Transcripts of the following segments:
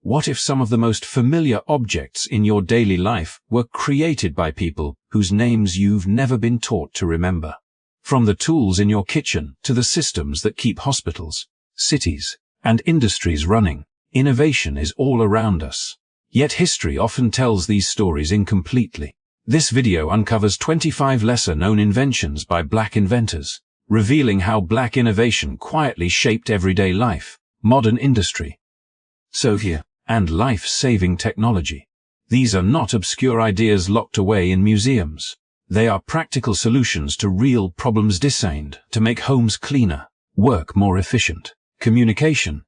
What if some of the most familiar objects in your daily life were created by people whose names you've never been taught to remember? From the tools in your kitchen to the systems that keep hospitals, cities, and industries running, innovation is all around us. Yet history often tells these stories incompletely. This video uncovers 25 lesser-known inventions by Black inventors, revealing how Black innovation quietly shaped everyday life, modern industry, and life-saving technology. These are not obscure ideas locked away in museums. They are practical solutions to real problems designed to make homes cleaner, work more efficient, communication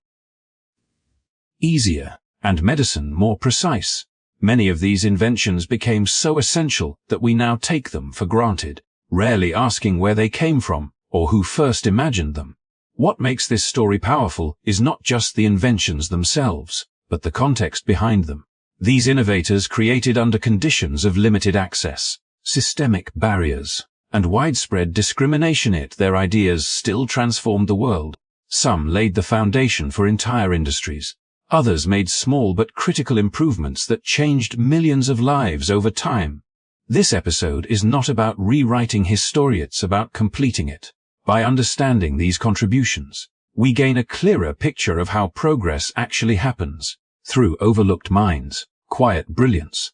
easier, and medicine more precise. Many of these inventions became so essential that we now take them for granted, rarely asking where they came from or who first imagined them. What makes this story powerful is not just the inventions themselves, but the context behind them. These innovators created under conditions of limited access, systemic barriers, and widespread discrimination, yet their ideas still transformed the world. Some laid the foundation for entire industries. Others made small but critical improvements that changed millions of lives over time. This episode is not about rewriting history, it's about completing it. By understanding these contributions, we gain a clearer picture of how progress actually happens, through overlooked minds, quiet brilliance,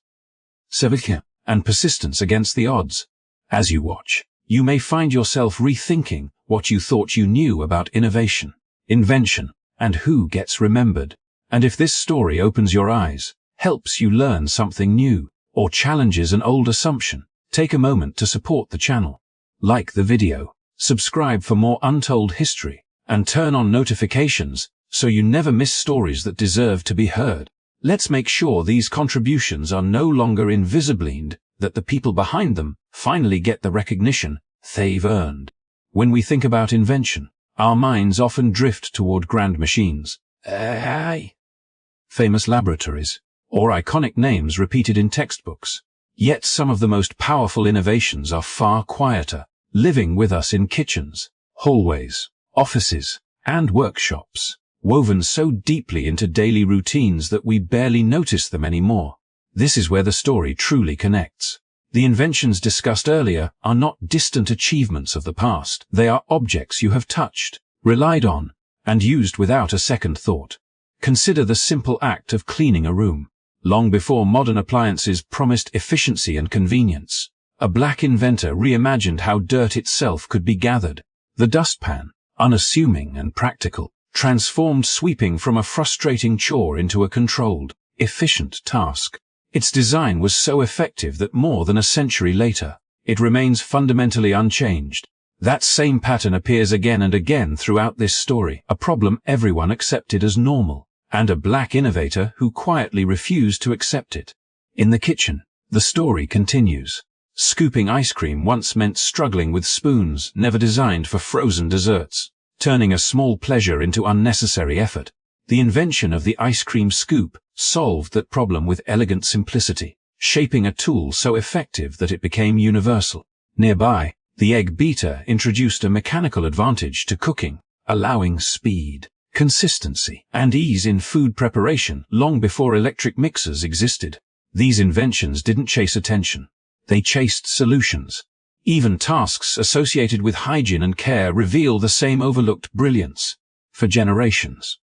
and persistence against the odds. As you watch, you may find yourself rethinking what you thought you knew about innovation, invention, and who gets remembered. And if this story opens your eyes, helps you learn something new, or challenges an old assumption, take a moment to support the channel. Like the video, subscribe for more untold history, and turn on notifications so you never miss stories that deserve to be heard. Let's make sure these contributions are no longer invisible, and that the people behind them finally get the recognition they've earned. When we think about invention, our minds often drift toward grand machines, famous laboratories, or iconic names repeated in textbooks. Yet some of the most powerful innovations are far quieter, living with us in kitchens, hallways, offices, and workshops, woven so deeply into daily routines that we barely notice them anymore. This is where the story truly connects. The inventions discussed earlier are not distant achievements of the past. They are objects you have touched, relied on, and used without a second thought. Consider the simple act of cleaning a room. Long before modern appliances promised efficiency and convenience, a Black inventor reimagined how dirt itself could be gathered. The dustpan, unassuming and practical, transformed sweeping from a frustrating chore into a controlled, efficient task. Its design was so effective that more than a century later, it remains fundamentally unchanged. That same pattern appears again and again throughout this story, a problem everyone accepted as normal, and a Black innovator who quietly refused to accept it. In the kitchen, the story continues. Scooping ice cream once meant struggling with spoons never designed for frozen desserts, turning a small pleasure into unnecessary effort. The invention of the ice cream scoop solved that problem with elegant simplicity, shaping a tool so effective that it became universal. Nearby, the egg beater introduced a mechanical advantage to cooking, allowing speed, consistency, and ease in food preparation long before electric mixers existed. These inventions didn't chase attention. They chased solutions. Even tasks associated with hygiene and care reveal the same overlooked brilliance. For generations,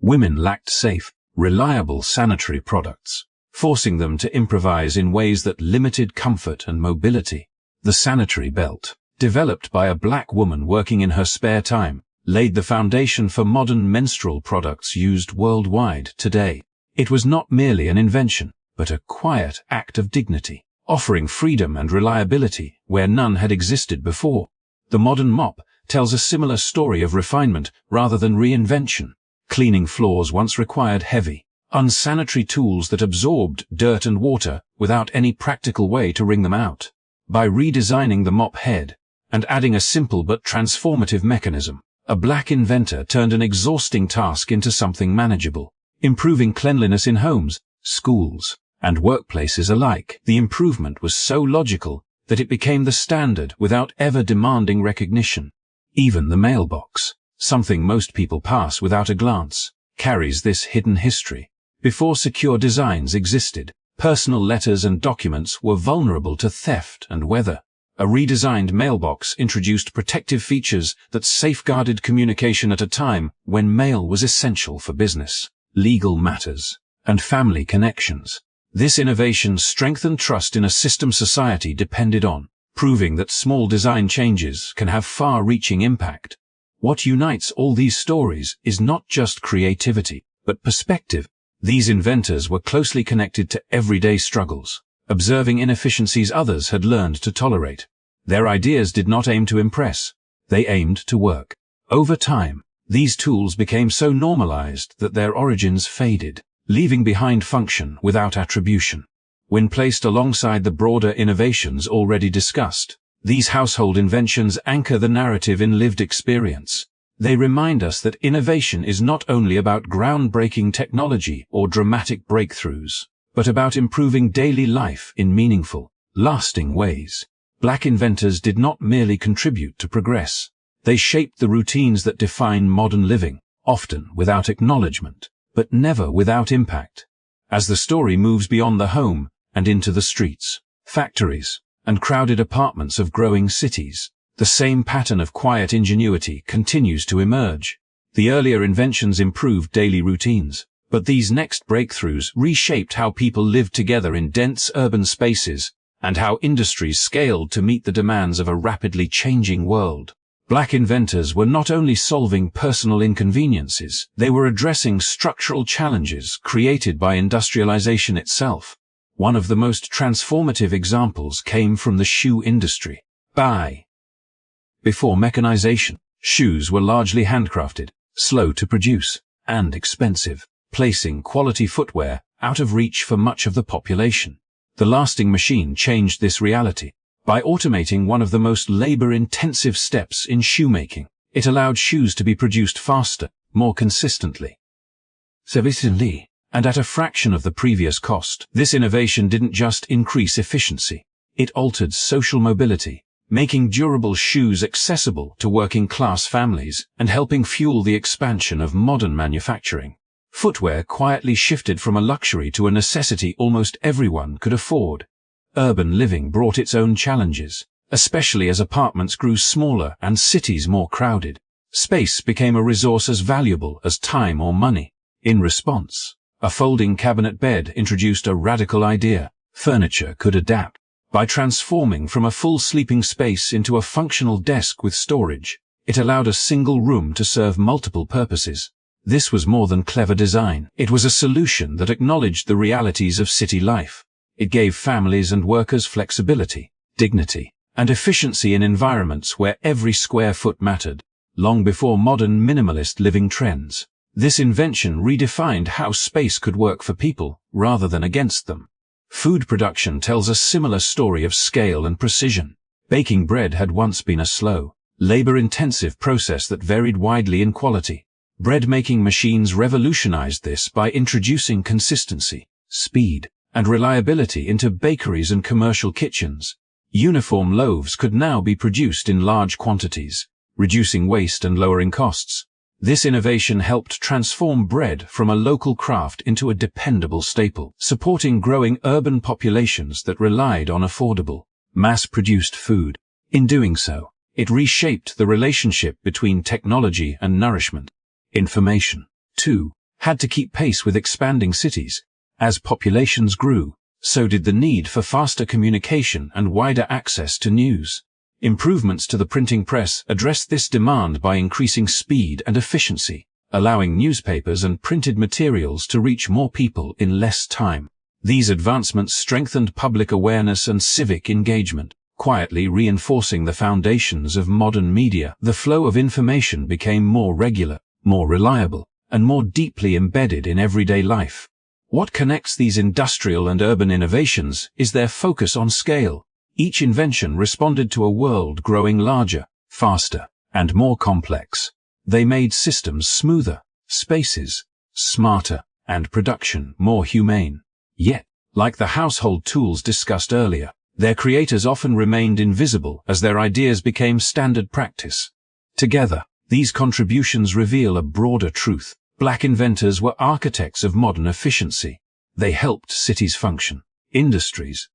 women lacked safe, reliable sanitary products, forcing them to improvise in ways that limited comfort and mobility. The sanitary belt, developed by a Black woman working in her spare time, laid the foundation for modern menstrual products used worldwide today. It was not merely an invention, but a quiet act of dignity, offering freedom and reliability where none had existed before. The modern mop tells a similar story of refinement rather than reinvention. Cleaning floors once required heavy, unsanitary tools that absorbed dirt and water without any practical way to wring them out. By redesigning the mop head and adding a simple but transformative mechanism, a Black inventor turned an exhausting task into something manageable, improving cleanliness in homes, schools, and workplaces alike. The improvement was so logical that it became the standard without ever demanding recognition. Even the mailbox, something most people pass without a glance, carries this hidden history. Before secure designs existed, personal letters and documents were vulnerable to theft and weather. A redesigned mailbox introduced protective features that safeguarded communication at a time when mail was essential for business, legal matters, and family connections. This innovation strengthened trust in a system society depended on, proving that small design changes can have far-reaching impact. What unites all these stories is not just creativity, but perspective. These inventors were closely connected to everyday struggles, observing inefficiencies others had learned to tolerate. Their ideas did not aim to impress, they aimed to work. Over time, these tools became so normalized that their origins faded, leaving behind function without attribution. When placed alongside the broader innovations already discussed, these household inventions anchor the narrative in lived experience. They remind us that innovation is not only about groundbreaking technology or dramatic breakthroughs, but about improving daily life in meaningful, lasting ways. Black inventors did not merely contribute to progress. They shaped the routines that define modern living, often without acknowledgement, but never without impact. As the story moves beyond the home and into the streets, factories, and crowded apartments of growing cities, the same pattern of quiet ingenuity continues to emerge. The earlier inventions improved daily routines, but these next breakthroughs reshaped how people lived together in dense urban spaces and how industries scaled to meet the demands of a rapidly changing world. Black inventors were not only solving personal inconveniences, they were addressing structural challenges created by industrialization itself. One of the most transformative examples came from the shoe industry. Before mechanization, shoes were largely handcrafted, slow to produce, and expensive, placing quality footwear out of reach for much of the population. The lasting machine changed this reality. By automating one of the most labor-intensive steps in shoemaking, it allowed shoes to be produced faster, more consistently, and at a fraction of the previous cost. This innovation didn't just increase efficiency, it altered social mobility, making durable shoes accessible to working-class families and helping fuel the expansion of modern manufacturing. Footwear quietly shifted from a luxury to a necessity almost everyone could afford. Urban living brought its own challenges, especially as apartments grew smaller and cities more crowded. Space became a resource as valuable as time or money. In response, a folding cabinet bed introduced a radical idea: furniture could adapt. By transforming from a full sleeping space into a functional desk with storage, it allowed a single room to serve multiple purposes. This was more than clever design. It was a solution that acknowledged the realities of city life. It gave families and workers flexibility, dignity, and efficiency in environments where every square foot mattered. Long before modern minimalist living trends, this invention redefined how space could work for people rather than against them. Food production tells a similar story of scale and precision. Baking bread had once been a slow, labor-intensive process that varied widely in quality. Bread-making machines revolutionized this by introducing consistency, speed, and reliability into bakeries and commercial kitchens. Uniform loaves could now be produced in large quantities, reducing waste and lowering costs. This innovation helped transform bread from a local craft into a dependable staple, supporting growing urban populations that relied on affordable, mass-produced food. In doing so, it reshaped the relationship between technology and nourishment. Information, too, had to keep pace with expanding cities. As populations grew, so did the need for faster communication and wider access to news. Improvements to the printing press addressed this demand by increasing speed and efficiency, allowing newspapers and printed materials to reach more people in less time. These advancements strengthened public awareness and civic engagement, quietly reinforcing the foundations of modern media. The flow of information became more regular, more reliable, and more deeply embedded in everyday life. What connects these industrial and urban innovations is their focus on scale. Each invention responded to a world growing larger, faster, and more complex. They made systems smoother, spaces smarter, and production more humane. Yet, like the household tools discussed earlier, their creators often remained invisible as their ideas became standard practice. Together, these contributions reveal a broader truth. Black inventors were architects of modern efficiency. They helped cities function, industries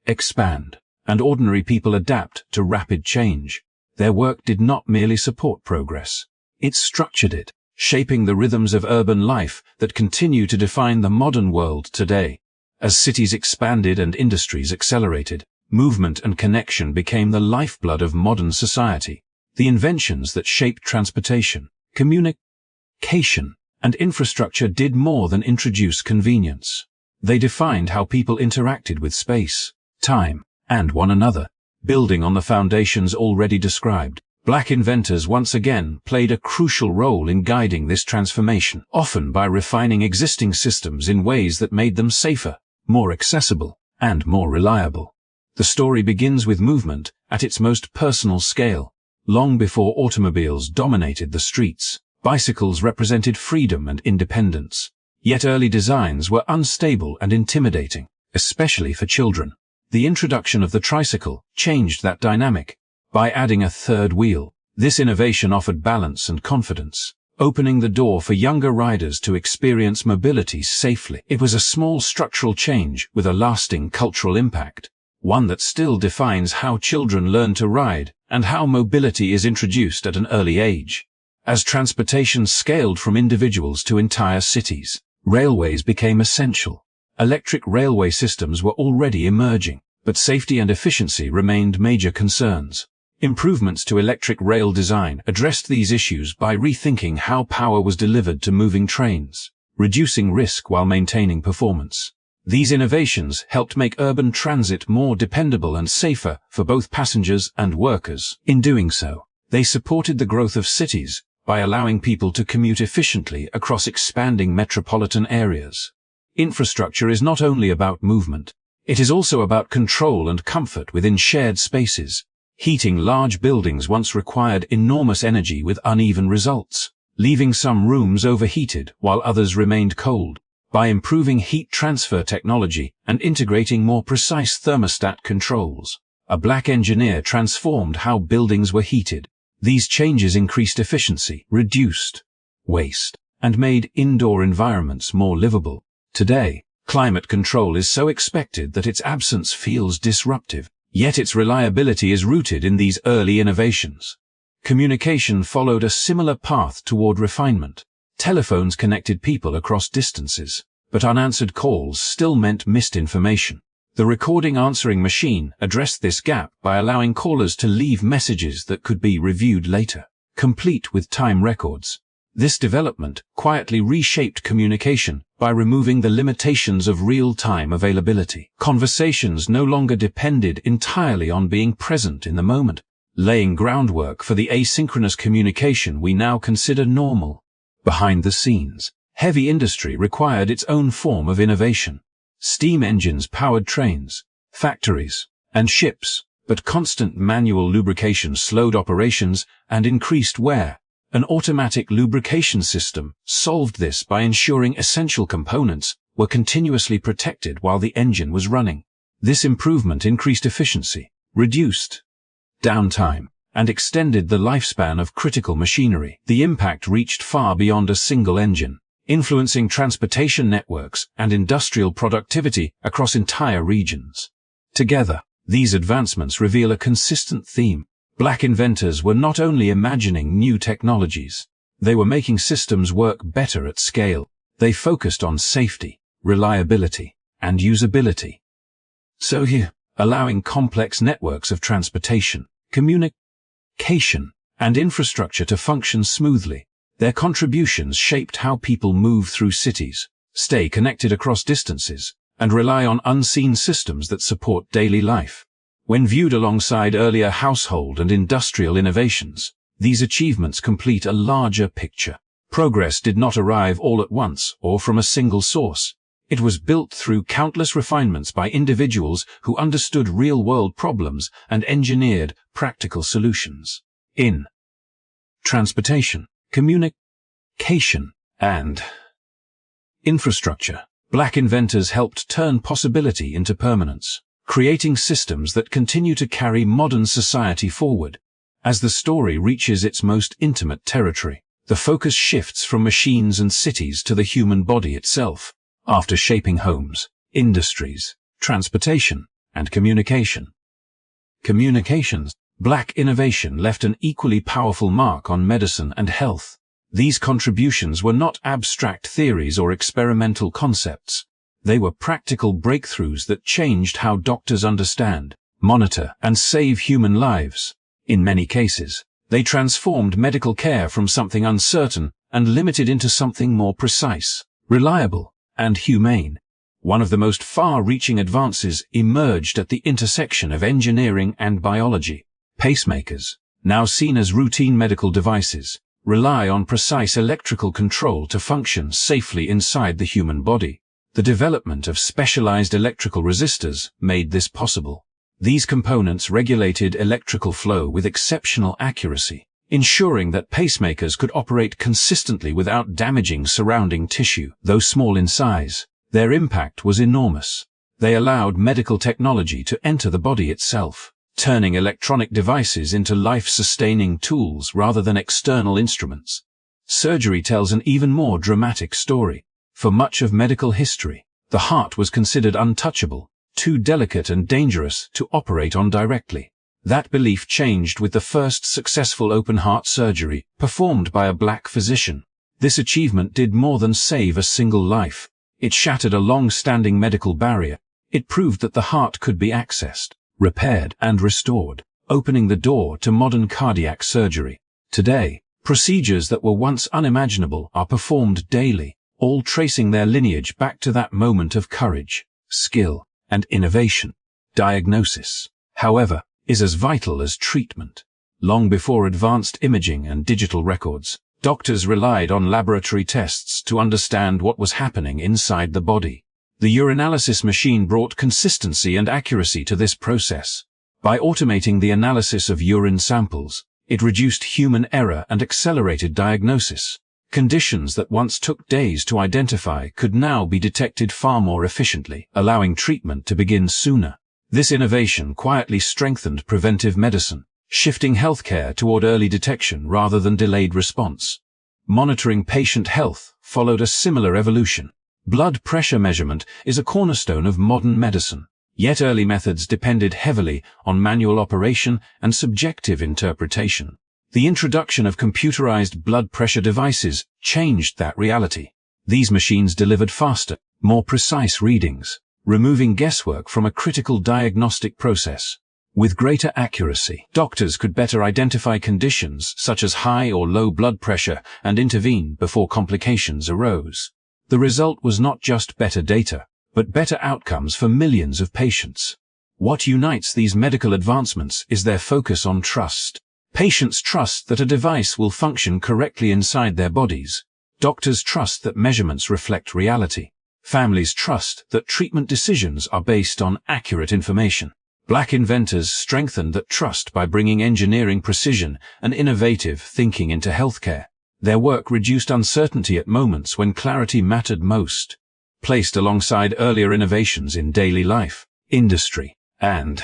expand, and ordinary people adapt to rapid change. Their work did not merely support progress. It structured it, shaping the rhythms of urban life that continue to define the modern world today. As cities expanded and industries accelerated, movement and connection became the lifeblood of modern society. The inventions that shaped transportation, communication, and infrastructure did more than introduce convenience. They defined how people interacted with space, time, and one another. Building on the foundations already described, Black inventors once again played a crucial role in guiding this transformation, often by refining existing systems in ways that made them safer, more accessible, and more reliable. The story begins with movement at its most personal scale. Long before automobiles dominated the streets, bicycles represented freedom and independence. Yet early designs were unstable and intimidating, especially for children. The introduction of the tricycle changed that dynamic. By adding a third wheel, this innovation offered balance and confidence, opening the door for younger riders to experience mobility safely. It was a small structural change with a lasting cultural impact, one that still defines how children learn to ride and how mobility is introduced at an early age. As transportation scaled from individuals to entire cities, railways became essential. Electric railway systems were already emerging, but safety and efficiency remained major concerns. Improvements to electric rail design addressed these issues by rethinking how power was delivered to moving trains, reducing risk while maintaining performance. These innovations helped make urban transit more dependable and safer for both passengers and workers. In doing so, they supported the growth of cities by allowing people to commute efficiently across expanding metropolitan areas. Infrastructure is not only about movement, it is also about control and comfort within shared spaces. Heating large buildings once required enormous energy with uneven results, leaving some rooms overheated while others remained cold. By improving heat transfer technology and integrating more precise thermostat controls, a Black engineer transformed how buildings were heated. These changes increased efficiency, reduced waste, and made indoor environments more livable. Today, climate control is so expected that its absence feels disruptive, yet its reliability is rooted in these early innovations. Communication followed a similar path toward refinement. Telephones connected people across distances, but unanswered calls still meant missed information. The recording answering machine addressed this gap by allowing callers to leave messages that could be reviewed later, complete with time records. This development quietly reshaped communication by removing the limitations of real-time availability. Conversations no longer depended entirely on being present in the moment, laying groundwork for the asynchronous communication we now consider normal. Behind the scenes, heavy industry required its own form of innovation. Steam engines powered trains, factories, and ships, but constant manual lubrication slowed operations and increased wear. An automatic lubrication system solved this by ensuring essential components were continuously protected while the engine was running. This improvement increased efficiency, reduced downtime, and extended the lifespan of critical machinery. The impact reached far beyond a single engine, influencing transportation networks and industrial productivity across entire regions. Together, these advancements reveal a consistent theme. Black inventors were not only imagining new technologies, they were making systems work better at scale. They focused on safety, reliability, and usability. So here, allowing complex networks of transportation, communication, and infrastructure to function smoothly. Their contributions shaped how people move through cities, stay connected across distances, and rely on unseen systems that support daily life. When viewed alongside earlier household and industrial innovations, these achievements complete a larger picture. Progress did not arrive all at once or from a single source. It was built through countless refinements by individuals who understood real-world problems and engineered practical solutions. In transportation, communication, and infrastructure, Black inventors helped turn possibility into permanence, creating systems that continue to carry modern society forward. As the story reaches its most intimate territory, the focus shifts from machines and cities to the human body itself, after shaping homes, industries, transportation, and communication. Communications, Black innovation left an equally powerful mark on medicine and health. These contributions were not abstract theories or experimental concepts. They were practical breakthroughs that changed how doctors understand, monitor, and save human lives. In many cases, they transformed medical care from something uncertain and limited into something more precise, reliable, and humane. One of the most far-reaching advances emerged at the intersection of engineering and biology. Pacemakers, now seen as routine medical devices, rely on precise electrical control to function safely inside the human body. The development of specialized electrical resistors made this possible. These components regulated electrical flow with exceptional accuracy, ensuring that pacemakers could operate consistently without damaging surrounding tissue. Though small in size, their impact was enormous. They allowed medical technology to enter the body itself, turning electronic devices into life-sustaining tools rather than external instruments. Surgery tells an even more dramatic story. For much of medical history, the heart was considered untouchable, too delicate and dangerous to operate on directly. That belief changed with the first successful open-heart surgery performed by a Black physician. This achievement did more than save a single life. It shattered a long-standing medical barrier. It proved that the heart could be accessed, repaired, and restored, opening the door to modern cardiac surgery. Today, procedures that were once unimaginable are performed daily, all tracing their lineage back to that moment of courage, skill, and innovation. Diagnosis, however, is as vital as treatment. Long before advanced imaging and digital records, doctors relied on laboratory tests to understand what was happening inside the body. The urinalysis machine brought consistency and accuracy to this process. By automating the analysis of urine samples, it reduced human error and accelerated diagnosis. Conditions that once took days to identify could now be detected far more efficiently, allowing treatment to begin sooner. This innovation quietly strengthened preventive medicine, shifting healthcare toward early detection rather than delayed response. Monitoring patient health followed a similar evolution. Blood pressure measurement is a cornerstone of modern medicine, yet early methods depended heavily on manual operation and subjective interpretation. The introduction of computerized blood pressure devices changed that reality. These machines delivered faster, more precise readings, removing guesswork from a critical diagnostic process. With greater accuracy, doctors could better identify conditions such as high or low blood pressure and intervene before complications arose. The result was not just better data, but better outcomes for millions of patients. What unites these medical advancements is their focus on trust. Patients trust that a device will function correctly inside their bodies. Doctors trust that measurements reflect reality. Families trust that treatment decisions are based on accurate information. Black inventors strengthened that trust by bringing engineering precision and innovative thinking into healthcare. Their work reduced uncertainty at moments when clarity mattered most. Placed alongside earlier innovations in daily life, industry, and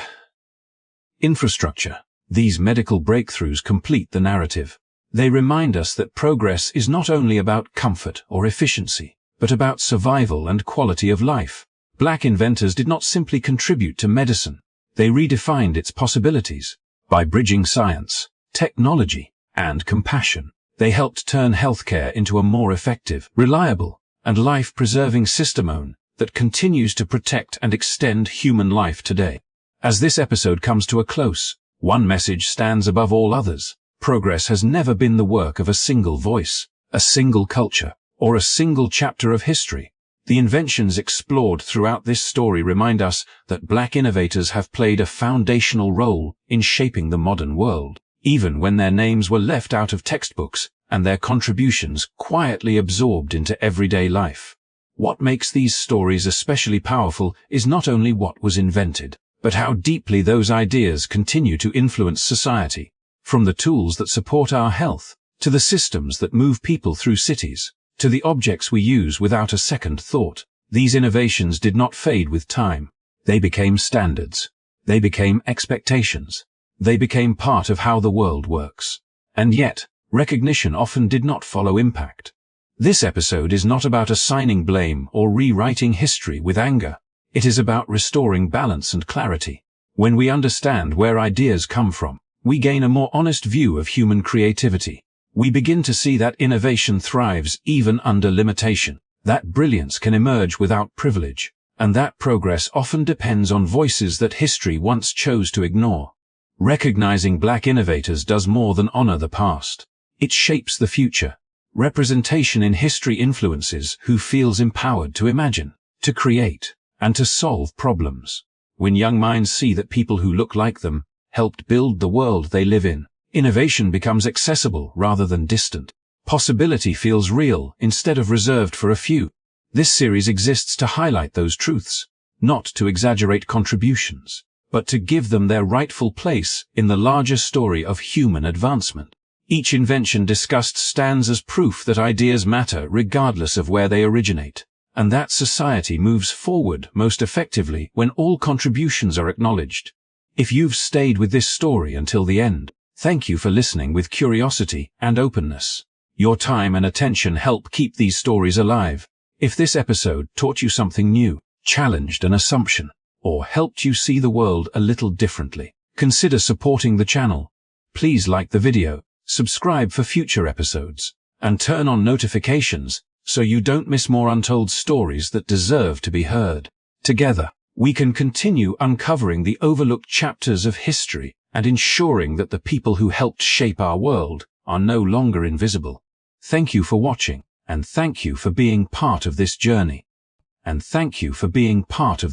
infrastructure, these medical breakthroughs complete the narrative. They remind us that progress is not only about comfort or efficiency, but about survival and quality of life. Black inventors did not simply contribute to medicine. They redefined its possibilities. By bridging science, technology, and compassion, they helped turn healthcare into a more effective, reliable, and life-preserving system that continues to protect and extend human life today. As this episode comes to a close, one message stands above all others. Progress has never been the work of a single voice, a single culture, or a single chapter of history. The inventions explored throughout this story remind us that Black innovators have played a foundational role in shaping the modern world, even when their names were left out of textbooks and their contributions quietly absorbed into everyday life. What makes these stories especially powerful is not only what was invented, but how deeply those ideas continue to influence society. From the tools that support our health, to the systems that move people through cities, to the objects we use without a second thought, these innovations did not fade with time. They became standards. They became expectations. They became part of how the world works. And yet, recognition often did not follow impact. This episode is not about assigning blame or rewriting history with anger. It is about restoring balance and clarity. When we understand where ideas come from, we gain a more honest view of human creativity. We begin to see that innovation thrives even under limitation, that brilliance can emerge without privilege, and that progress often depends on voices that history once chose to ignore. Recognizing Black innovators does more than honor the past. It shapes the future. Representation in history influences who feels empowered to imagine, to create, and to solve problems. When young minds see that people who look like them helped build the world they live in, innovation becomes accessible rather than distant. Possibility feels real instead of reserved for a few. This series exists to highlight those truths, not to exaggerate contributions, but to give them their rightful place in the larger story of human advancement. Each invention discussed stands as proof that ideas matter regardless of where they originate, and that society moves forward most effectively when all contributions are acknowledged. If you've stayed with this story until the end, thank you for listening with curiosity and openness. Your time and attention help keep these stories alive. If this episode taught you something new, challenged an assumption, or helped you see the world a little differently, consider supporting the channel. Please like the video, subscribe for future episodes, and turn on notifications so you don't miss more untold stories that deserve to be heard. Together, we can continue uncovering the overlooked chapters of history and ensuring that the people who helped shape our world are no longer invisible. Thank you for watching, and thank you for being part of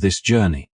this journey.